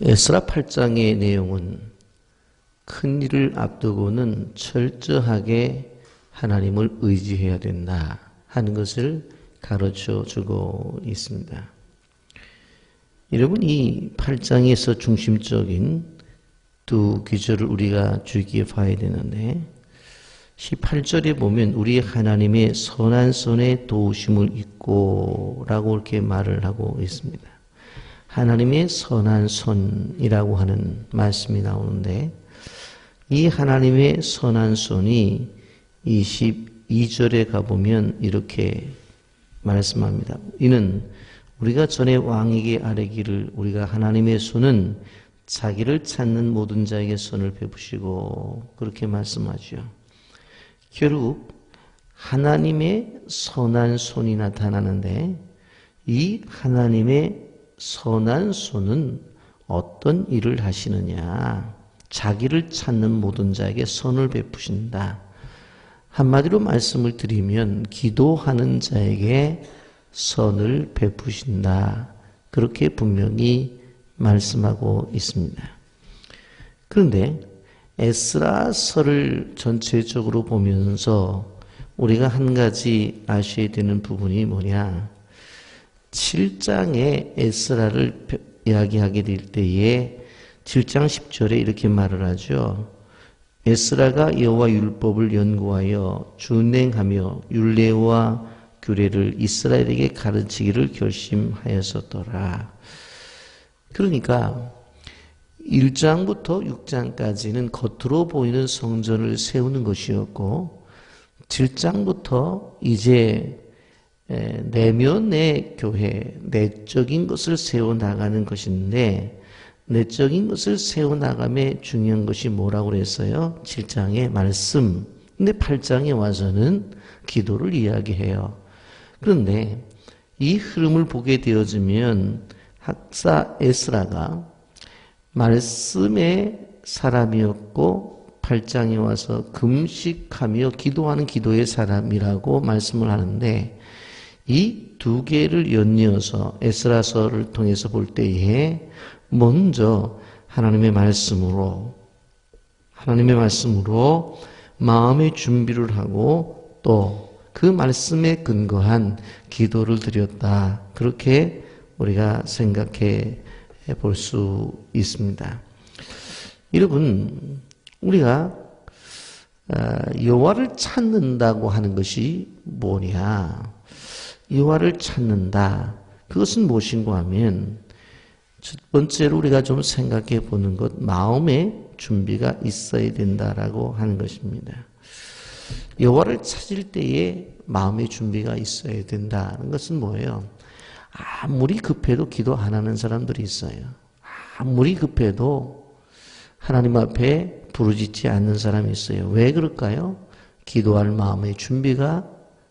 에스라 8장의 내용은 큰 일을 앞두고는 철저하게 하나님을 의지해야 된다 하는 것을 가르쳐 주고 있습니다. 여러분, 이 8장에서 중심적인 두 구절을 우리가 주의 깊게 봐야 되는데 18절에 보면 우리 하나님의 선한 손에 도우심을 입고 라고 이렇게 말을 하고 있습니다. 하나님의 선한 손이라고 하는 말씀이 나오는데 이 하나님의 선한 손이 22절에 가보면 이렇게 말씀합니다. 이는 우리가 전에 왕에게 아뢰기를 우리가 하나님의 손은 자기를 찾는 모든 자에게 손을 베푸시고 그렇게 말씀하죠. 결국 하나님의 선한 손이 나타나는데 이 하나님의 선한 손은 어떤 일을 하시느냐? 자기를 찾는 모든 자에게 선을 베푸신다. 한마디로 말씀을 드리면 기도하는 자에게 선을 베푸신다. 그렇게 분명히 말씀하고 있습니다. 그런데 에스라서를 전체적으로 보면서 우리가 한 가지 아셔야 되는 부분이 뭐냐? 7장에 에스라를 이야기하게 될 때에 7장 10절에 이렇게 말을 하죠. 에스라가 여호와 율법을 연구하여 준행하며 율례와 규례를 이스라엘에게 가르치기를 결심하였었더라. 그러니까 1장부터 6장까지는 겉으로 보이는 성전을 세우는 것이었고 7장부터 이제 내면의 교회, 내적인 것을 세워나가는 것인데 내적인 것을 세워나감에 중요한 것이 뭐라고 그랬어요? 7장의 말씀. 근데 8장에 와서는 기도를 이야기해요. 그런데 이 흐름을 보게 되어지면 학사 에스라가 말씀의 사람이었고 8장에 와서 금식하며 기도하는 기도의 사람이라고 말씀을 하는데 이 두 개를 연이어서 에스라서를 통해서 볼 때에 먼저 하나님의 말씀으로 마음의 준비를 하고 또 그 말씀에 근거한 기도를 드렸다. 그렇게 우리가 생각해 볼 수 있습니다. 여러분, 우리가 여호와를 찾는다고 하는 것이 뭐냐? 여호와를 찾는다. 그것은 무엇인가 하면 첫 번째로 우리가 좀 생각해 보는 것, 마음의 준비가 있어야 된다라고 하는 것입니다. 여호와를 찾을 때에 마음의 준비가 있어야 된다는 것은 뭐예요? 아무리 급해도 기도 안 하는 사람들이 있어요. 아무리 급해도 하나님 앞에 부르짖지 않는 사람이 있어요. 왜 그럴까요? 기도할 마음의 준비가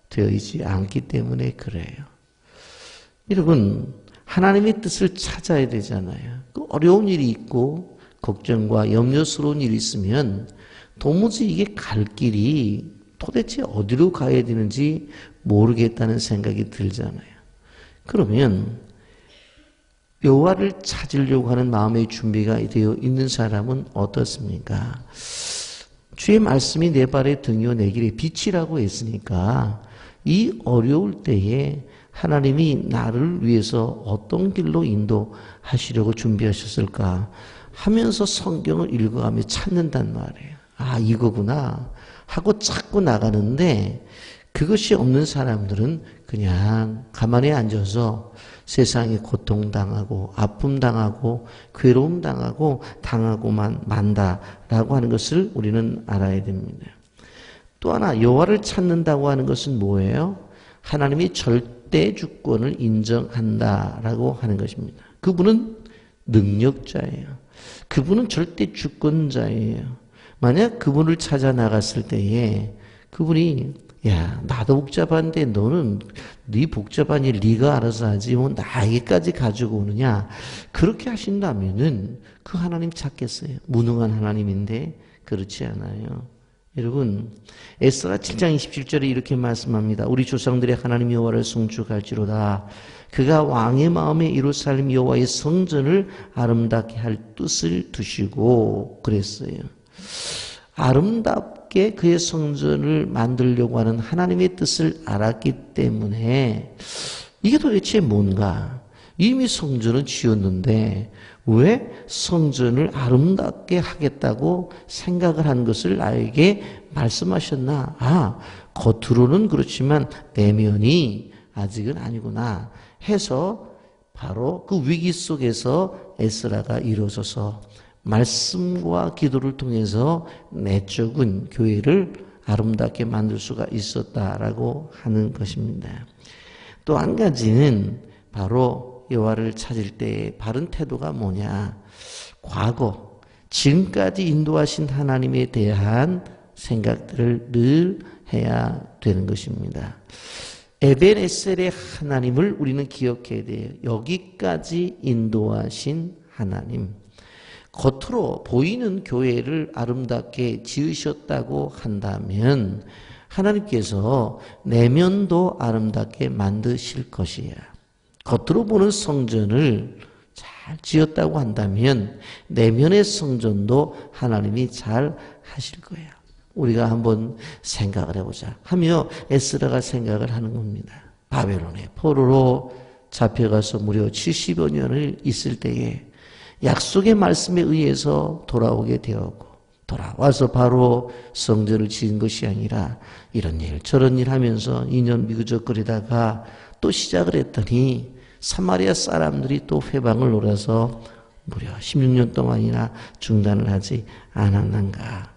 되어 있지 않기 때문에 그래요. 여러분, 하나님의 뜻을 찾아야 되잖아요. 그 어려운 일이 있고 걱정과 염려스러운 일이 있으면 도무지 이게 갈 길이 도대체 어디로 가야 되는지 모르겠다는 생각이 들잖아요. 그러면 여호와를 찾으려고 하는 마음의 준비가 되어 있는 사람은 어떻습니까? 주의 말씀이 내 발의 등이요 내 길의 빛이라고 했으니까 이 어려울 때에 하나님이 나를 위해서 어떤 길로 인도하시려고 준비하셨을까 하면서 성경을 읽어가며 찾는단 말이에요. 아, 이거구나 하고 찾고 나가는데 그것이 없는 사람들은 그냥 가만히 앉아서 세상에 고통당하고 아픔당하고 괴로움당하고 당하고만 만다라고 하는 것을 우리는 알아야 됩니다. 또 하나 여호와를 찾는다고 하는 것은 뭐예요? 하나님이 절대 주권을 인정한다라고 하는 것입니다. 그분은 능력자예요. 그분은 절대 주권자예요. 만약 그분을 찾아 나갔을 때에 그분이 야, 나도 복잡한데 너는 네 복잡한 일 네가 알아서 하지 뭐 나에게까지 가지고 오느냐. 그렇게 하신다면은 그 하나님 찾겠어요. 무능한 하나님인데 그렇지 않아요. 여러분, 에스라 7장 27절에 이렇게 말씀합니다. 우리 조상들의 하나님 여호와를 송축할지로다. 그가 왕의 마음에 예루살렘 여호와의 성전을 아름답게 할 뜻을 두시고 그랬어요. 아름답게 그의 성전을 만들려고 하는 하나님의 뜻을 알았기 때문에 이게 도대체 뭔가? 이미 성전은 지었는데 왜 성전을 아름답게 하겠다고 생각을 한 것을 나에게 말씀하셨나? 겉으로는 그렇지만 내면이 아직은 아니구나 해서 바로 그 위기 속에서 에스라가 일어서서 말씀과 기도를 통해서 내적인 교회를 아름답게 만들 수가 있었다라고 하는 것입니다. 또 한 가지는 바로 여호와를 찾을 때의 바른 태도가 뭐냐? 과거, 지금까지 인도하신 하나님에 대한 생각들을 늘 해야 되는 것입니다. 에벤에셀의 하나님을 우리는 기억해야 돼요. 여기까지 인도하신 하나님. 겉으로 보이는 교회를 아름답게 지으셨다고 한다면 하나님께서 내면도 아름답게 만드실 것이야. 겉으로 보는 성전을 잘 지었다고 한다면 내면의 성전도 하나님이 잘 하실 거예요. 우리가 한번 생각을 해보자 하며 에스라가 생각을 하는 겁니다. 바벨론의 포로로 잡혀가서 무려 70여 년을 있을 때에 약속의 말씀에 의해서 돌아오게 되었고 돌아와서 바로 성전을 지은 것이 아니라 이런 일 저런 일 하면서 2년 미그적거리다가 또 시작을 했더니 사마리아 사람들이 또 회방을 놀아서 무려 16년 동안이나 중단을 하지 않았는가.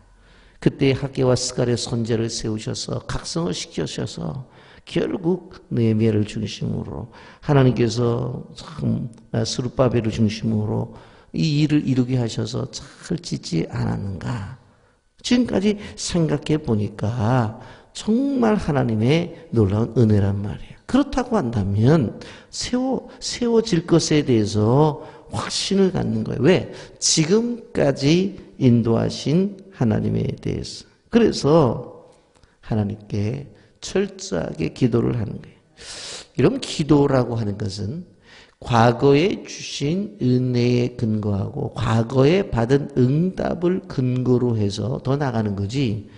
그때 학개와 스갈의 선제를 세우셔서 각성을 시키셔서 결국 느헤미야를 중심으로 하나님께서 참 스룹바벨을 중심으로 이 일을 이루게 하셔서 잘 짓지 않았는가. 지금까지 생각해 보니까 정말 하나님의 놀라운 은혜란 말이에요. 그렇다고 한다면 세워질 것에 대해서 확신을 갖는 거예요. 왜? 지금까지 인도하신 하나님에 대해서. 그래서 하나님께 철저하게 기도를 하는 거예요. 이런 기도라고 하는 것은 과거에 주신 은혜에 근거하고 과거에 받은 응답을 근거로 해서 더 나가는 거지.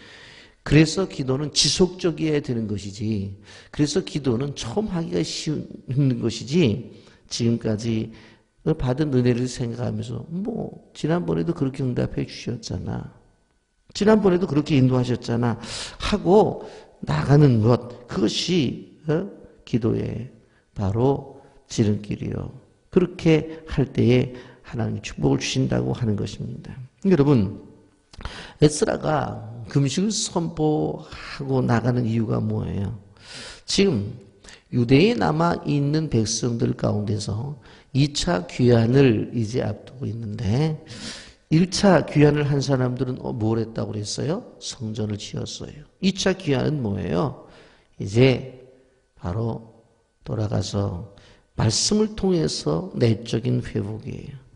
그래서 기도는 지속적이어야 되는 것이지. 그래서 기도는 처음 하기가 쉬운 것이지. 지금까지 받은 은혜를 생각하면서 지난번에도 그렇게 응답해 주셨잖아. 지난번에도 그렇게 인도하셨잖아. 하고 나가는 것, 그것이 기도의 바로 지름길이요. 그렇게 할 때에 하나님이 축복을 주신다고 하는 것입니다. 여러분, 에스라가 금식을 선포하고 나가는 이유가 뭐예요? 지금 유대에 남아있는 백성들 가운데서 2차 귀환을 이제 앞두고 있는데 1차 귀환을 한 사람들은 뭘 했다고 그랬어요? 성전을 지었어요. 2차 귀환은 뭐예요? 이제 바로 돌아가서 말씀을 통해서 내적인 회복이에요.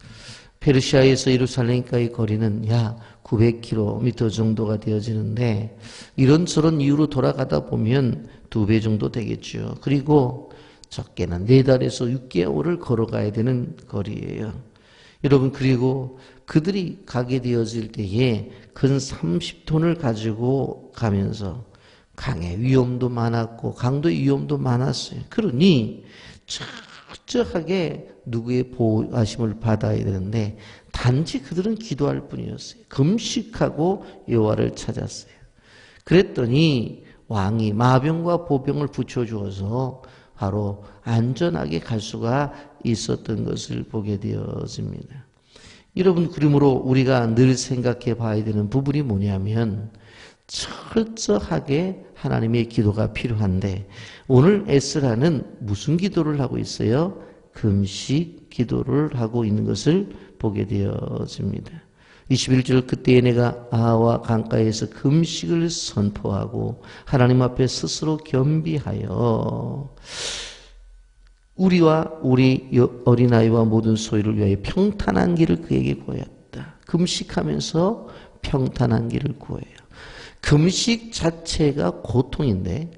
페르시아에서 예루살렘까지 거리는 약 900km 정도가 되어지는데 이런저런 이유로 돌아가다 보면 2배 정도 되겠죠. 그리고 적게는 4달에서 6개월을 걸어가야 되는 거리예요. 여러분, 그리고 그들이 가게 되어질 때에 근 30톤을 가지고 가면서 강의 위험도 많았고 강도의 위험도 많았어요. 그러니 철저하게 누구의 보호하심을 받아야 되는데 단지 그들은 기도할 뿐이었어요. 금식하고 여호와를 찾았어요. 그랬더니 왕이 마병과 보병을 붙여주어서 바로 안전하게 갈 수가 있었던 것을 보게 되어집니다. 여러분, 그러므로 우리가 늘 생각해 봐야 되는 부분이 뭐냐면 철저하게 하나님의 기도가 필요한데 오늘 에스라는 무슨 기도를 하고 있어요? 금식 기도를 하고 있는 것을 보게 되어집니다. 21절 그때에 내가 아하와 강가에서 금식을 선포하고 하나님 앞에 스스로 겸비하여 우리와 우리 어린아이와 모든 소유를 위하여 평탄한 길을 그에게 구하였다. 금식하면서 평탄한 길을 구해요. 금식 자체가 고통인데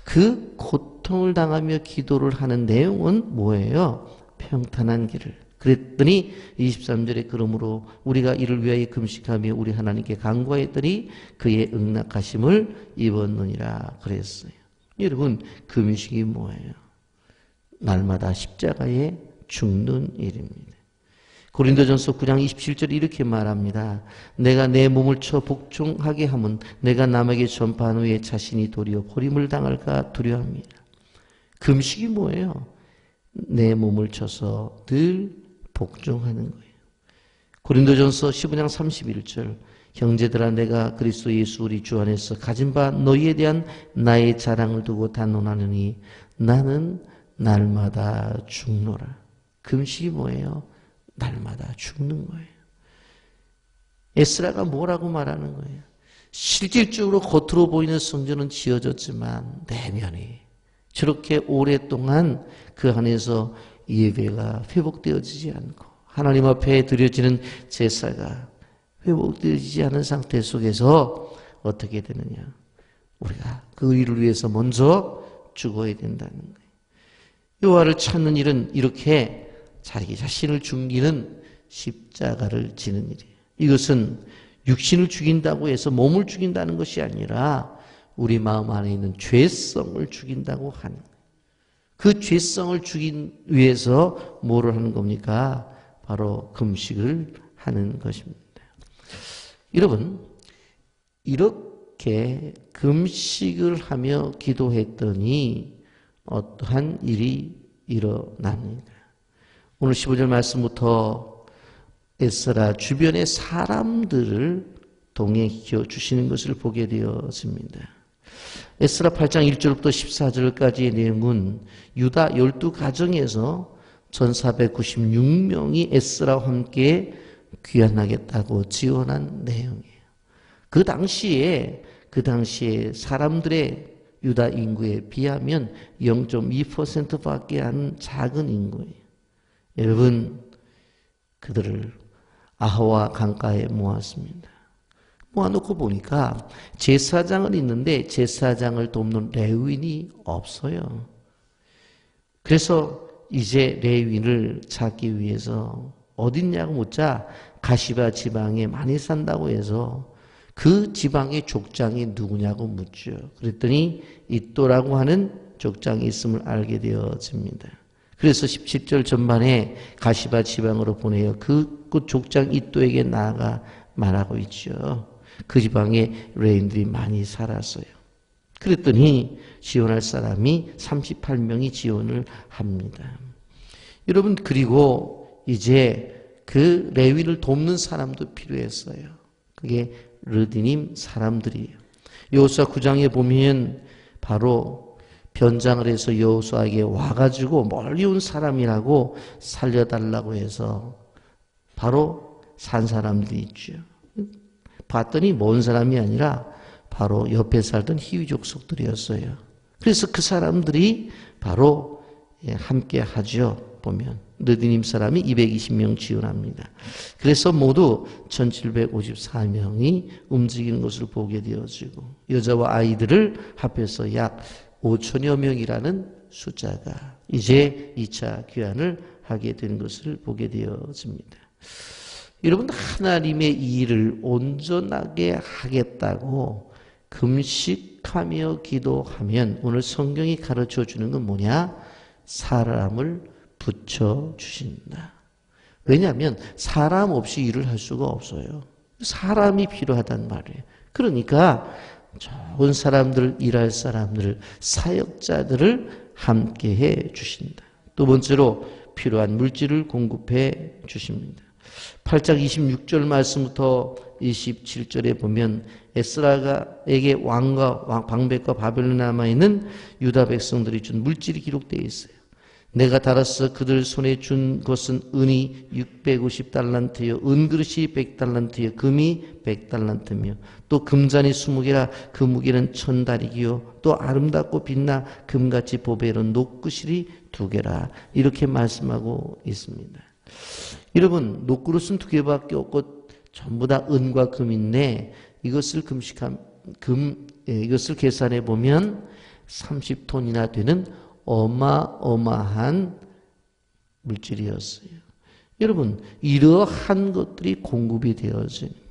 그 고통을 당하며 기도를 하는 내용은 뭐예요? 평탄한 길을. 그랬더니 23절에 그러므로 우리가 이를 위하여 금식하며 우리 하나님께 간구하였더니 그의 응낙하심을 입었느니라 그랬어요. 여러분, 금식이 뭐예요? 날마다 십자가에 죽는 일입니다. 고린도전서 9장 27절에 이렇게 말합니다. 내가 내 몸을 쳐 복종하게 하면 내가 남에게 전파한 후에 자신이 도리어 버림을 당할까 두려워합니다. 금식이 뭐예요? 내 몸을 쳐서 늘 복종하는 거예요. 고린도전서 15장 31절 형제들아 내가 그리스도 예수 우리 주 안에서 가진 바 너희에 대한 나의 자랑을 두고 단언하느니 나는 날마다 죽노라. 금식이 뭐예요? 날마다 죽는 거예요. 에스라가 뭐라고 말하는 거예요? 실질적으로 겉으로 보이는 성전은 지어졌지만 내면이 저렇게 오랫동안 그 안에서 예배가 회복되어지지 않고 하나님 앞에 드려지는 제사가 회복되어지지 않은 상태 속에서 어떻게 되느냐? 우리가 그 일을 위해서 먼저 죽어야 된다는 거예요. 여호와를 찾는 일은 이렇게 자기 자신을 죽이는 십자가를 지는 일이에요. 이것은 육신을 죽인다고 해서 몸을 죽인다는 것이 아니라 우리 마음 안에 있는 죄성을 죽인다고 하는 거예요. 그 죄성을 죽이기 위해서 뭐를 하는 겁니까? 바로 금식을 하는 것입니다. 여러분, 이렇게 금식을 하며 기도했더니 어떠한 일이 일어납니다. 오늘 15절 말씀부터 에스라 주변의 사람들을 동행시켜 주시는 것을 보게 되었습니다. 에스라 8장 1절부터 14절까지의 내용은 유다 12가정에서 1496명이 에스라와 함께 귀환하겠다고 지원한 내용이에요. 그 당시에 사람들의 유다 인구에 비하면 0.2%밖에 안 작은 인구예요. 여러분, 그들을 아하와 강가에 모았습니다. 모아놓고 보니까 제사장은 있는데 제사장을 돕는 레위인이 없어요. 그래서 이제 레위인을 찾기 위해서 어딨냐고 묻자 가시바 지방에 많이 산다고 해서 그 지방의 족장이 누구냐고 묻죠. 그랬더니 이또라고 하는 족장이 있음을 알게 되어집니다. 그래서 17절 전반에 가시바 지방으로 보내어 그 족장 이또에게 나아가 말하고 있죠. 그 지방에 레인들이 많이 살았어요. 그랬더니 지원할 사람이 38명이 지원을 합니다. 여러분, 그리고 이제 그 레위를 돕는 사람도 필요했어요. 그게 르디님 사람들이에요. 여호수아 9장에 보면 바로 변장을 해서 여호수아에게 와가지고 멀리 온 사람이라고 살려달라고 해서 바로 산 사람들이 있죠. 봤더니 먼 사람이 아니라 바로 옆에 살던 히위 족속들이었어요. 그래서 그 사람들이 바로 함께 하죠. 보면 르디님 사람이 220명 지원합니다. 그래서 모두 1754명이 움직이는 것을 보게 되어지고 여자와 아이들을 합해서 약 5천여 명이라는 숫자가 이제 2차 귀환을 하게 된 것을 보게 되어집니다. 여러분, 하나님의 일을 온전하게 하겠다고 금식하며 기도하면 오늘 성경이 가르쳐 주는 건 뭐냐? 사람을 붙여주신다. 왜냐하면 사람 없이 일을 할 수가 없어요. 사람이 필요하단 말이에요. 그러니까 좋은 사람들, 일할 사람들, 사역자들을 함께 해 주신다. 두 번째로 필요한 물질을 공급해 주십니다. 8장 26절 말씀부터 27절에 보면 에스라에게 왕과 방백과 바벨론에 남아있는 유다 백성들이 준 물질이 기록되어 있어요. 내가 달아서 그들 손에 준 것은 은이 650달란트요 은그릇이 100달란트요 금이 100달란트며 또 금잔이 20개라 그 무게는 1000다리기요 또 아름답고 빛나 금같이 보배로운 녹그실이 2개라 이렇게 말씀하고 있습니다. 여러분, 녹그릇은 2개밖에 없고 전부 다 은과 금인데 이것을 금식한 이것을 계산해 보면 30톤이나 되는 어마어마한 물질이었어요. 여러분, 이러한 것들이 공급이 되어지는 거예요.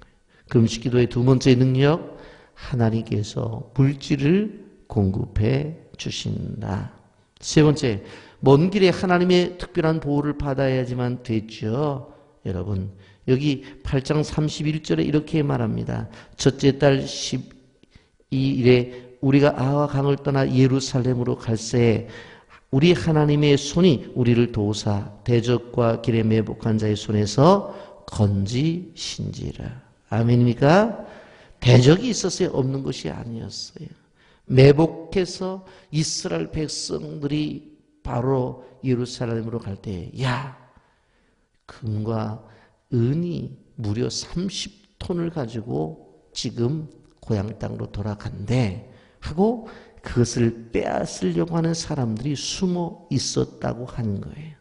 금식기도의 두 번째 능력, 하나님께서 물질을 공급해 주신다. 세 번째, 먼 길에 하나님의 특별한 보호를 받아야지만 되죠. 여러분, 여기 8장 31절에 이렇게 말합니다. 첫째 달 12일에 우리가 아와 강을 떠나 예루살렘으로 갈새 우리 하나님의 손이 우리를 도우사 대적과 길에 매복한 자의 손에서 건지신지라. 아멘입니까? 대적이 있었어요? 없는 것이 아니었어요. 매복해서 이스라엘 백성들이 바로 예루살렘으로 갈 때, 야, 금과 은이 무려 30톤을 가지고 지금 고향 땅으로 돌아간대 하고 그것을 빼앗으려고 하는 사람들이 숨어 있었다고 하는 거예요.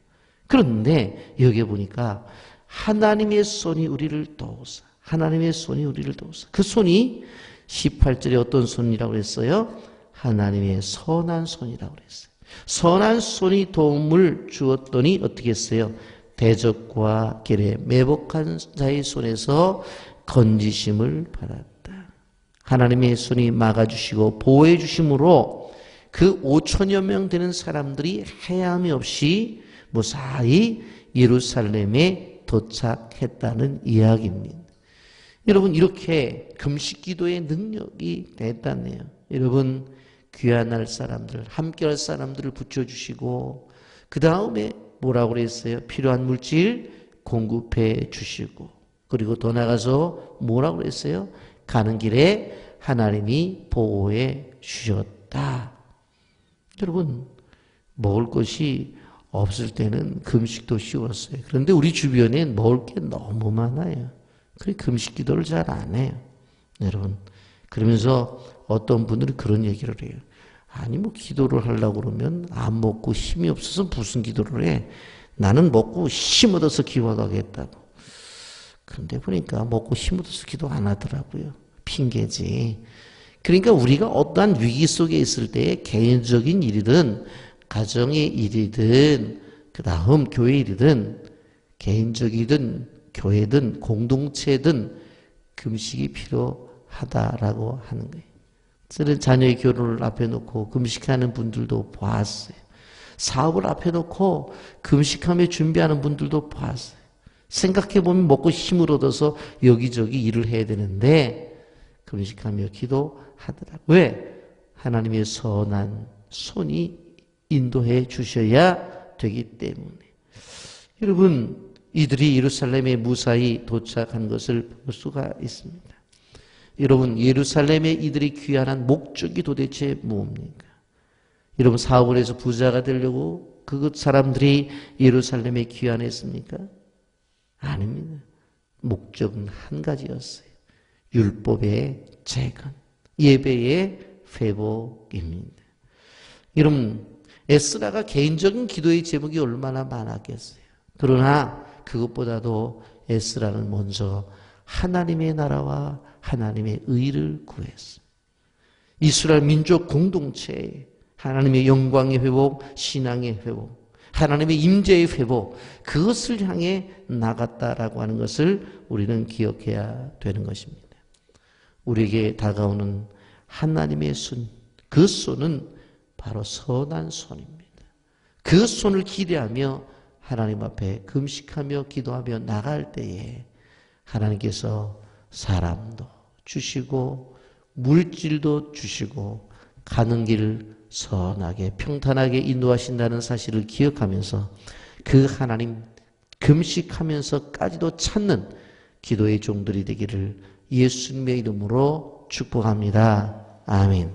그런데 여기 보니까 하나님의 손이 우리를 도우사, 하나님의 손이 우리를 도우사. 그 손이 18절에 어떤 손이라고 그랬어요? 하나님의 선한 손이라고 그랬어요. 선한 손이 도움을 주었더니 어떻게 했어요? 대적과 길에 매복한 자의 손에서 건지심을 받았다. 하나님의 손이 막아주시고 보호해 주심으로 그 5천여 명 되는 사람들이 해함이 없이 무사히 예루살렘에 도착했다는 이야기입니다. 여러분, 이렇게 금식기도의 능력이 됐다네요. 여러분, 귀환할 사람들, 함께할 사람들을 붙여주시고 그 다음에 뭐라고 그랬어요? 필요한 물질 공급해 주시고 그리고 더 나가서 뭐라고 그랬어요? 가는 길에 하나님이 보호해 주셨다. 여러분, 먹을 것이 없을 때는 금식도 쉬웠어요. 그런데 우리 주변에 먹을 게 너무 많아요. 그래 금식 기도를 잘 안 해요. 여러분, 그러면서 어떤 분들은 그런 얘기를 해요. 아니 뭐 기도를 하려고 그러면 안 먹고 힘이 없어서 무슨 기도를 해. 나는 먹고 힘 얻어서 기도하겠다고. 그런데 보니까 먹고 힘 얻어서 기도 안 하더라고요. 핑계지. 그러니까 우리가 어떠한 위기 속에 있을 때 개인적인 일이든 가정의 일이든 그 다음 교회 일이든 개인적이든 교회든 공동체든 금식이 필요하다라고 하는 거예요. 저는 자녀의 결혼을 앞에 놓고 금식하는 분들도 보았어요. 사업을 앞에 놓고 금식하며 준비하는 분들도 보았어요. 생각해보면 먹고 힘을 얻어서 여기저기 일을 해야 되는데 금식하며 기도하더라고요. 왜? 하나님의 선한 손이 인도해 주셔야 되기 때문에. 여러분, 이들이 예루살렘에 무사히 도착한 것을 볼 수가 있습니다. 여러분, 예루살렘에 이들이 귀환한 목적이 도대체 뭡니까? 여러분, 사업을 해서 부자가 되려고 그 사람들이 예루살렘에 귀환했습니까? 아닙니다. 목적은 한 가지였어요. 율법의 재건, 예배의 회복입니다. 여러분, 에스라가 개인적인 기도의 제목이 얼마나 많았겠어요. 그러나 그것보다도 에스라는 먼저 하나님의 나라와 하나님의 의를 구했어요. 이스라엘 민족 공동체에 하나님의 영광의 회복, 신앙의 회복, 하나님의 임재의 회복, 그것을 향해 나갔다라고 하는 것을 우리는 기억해야 되는 것입니다. 우리에게 다가오는 하나님의 손, 그 손은 바로 선한 손입니다. 그 손을 기대하며 하나님 앞에 금식하며 기도하며 나갈 때에 하나님께서 사람도 주시고 물질도 주시고 가는 길 선하게 평탄하게 인도하신다는 사실을 기억하면서 그 하나님 금식하면서까지도 찾는 기도의 종들이 되기를 예수님의 이름으로 축복합니다. 아멘.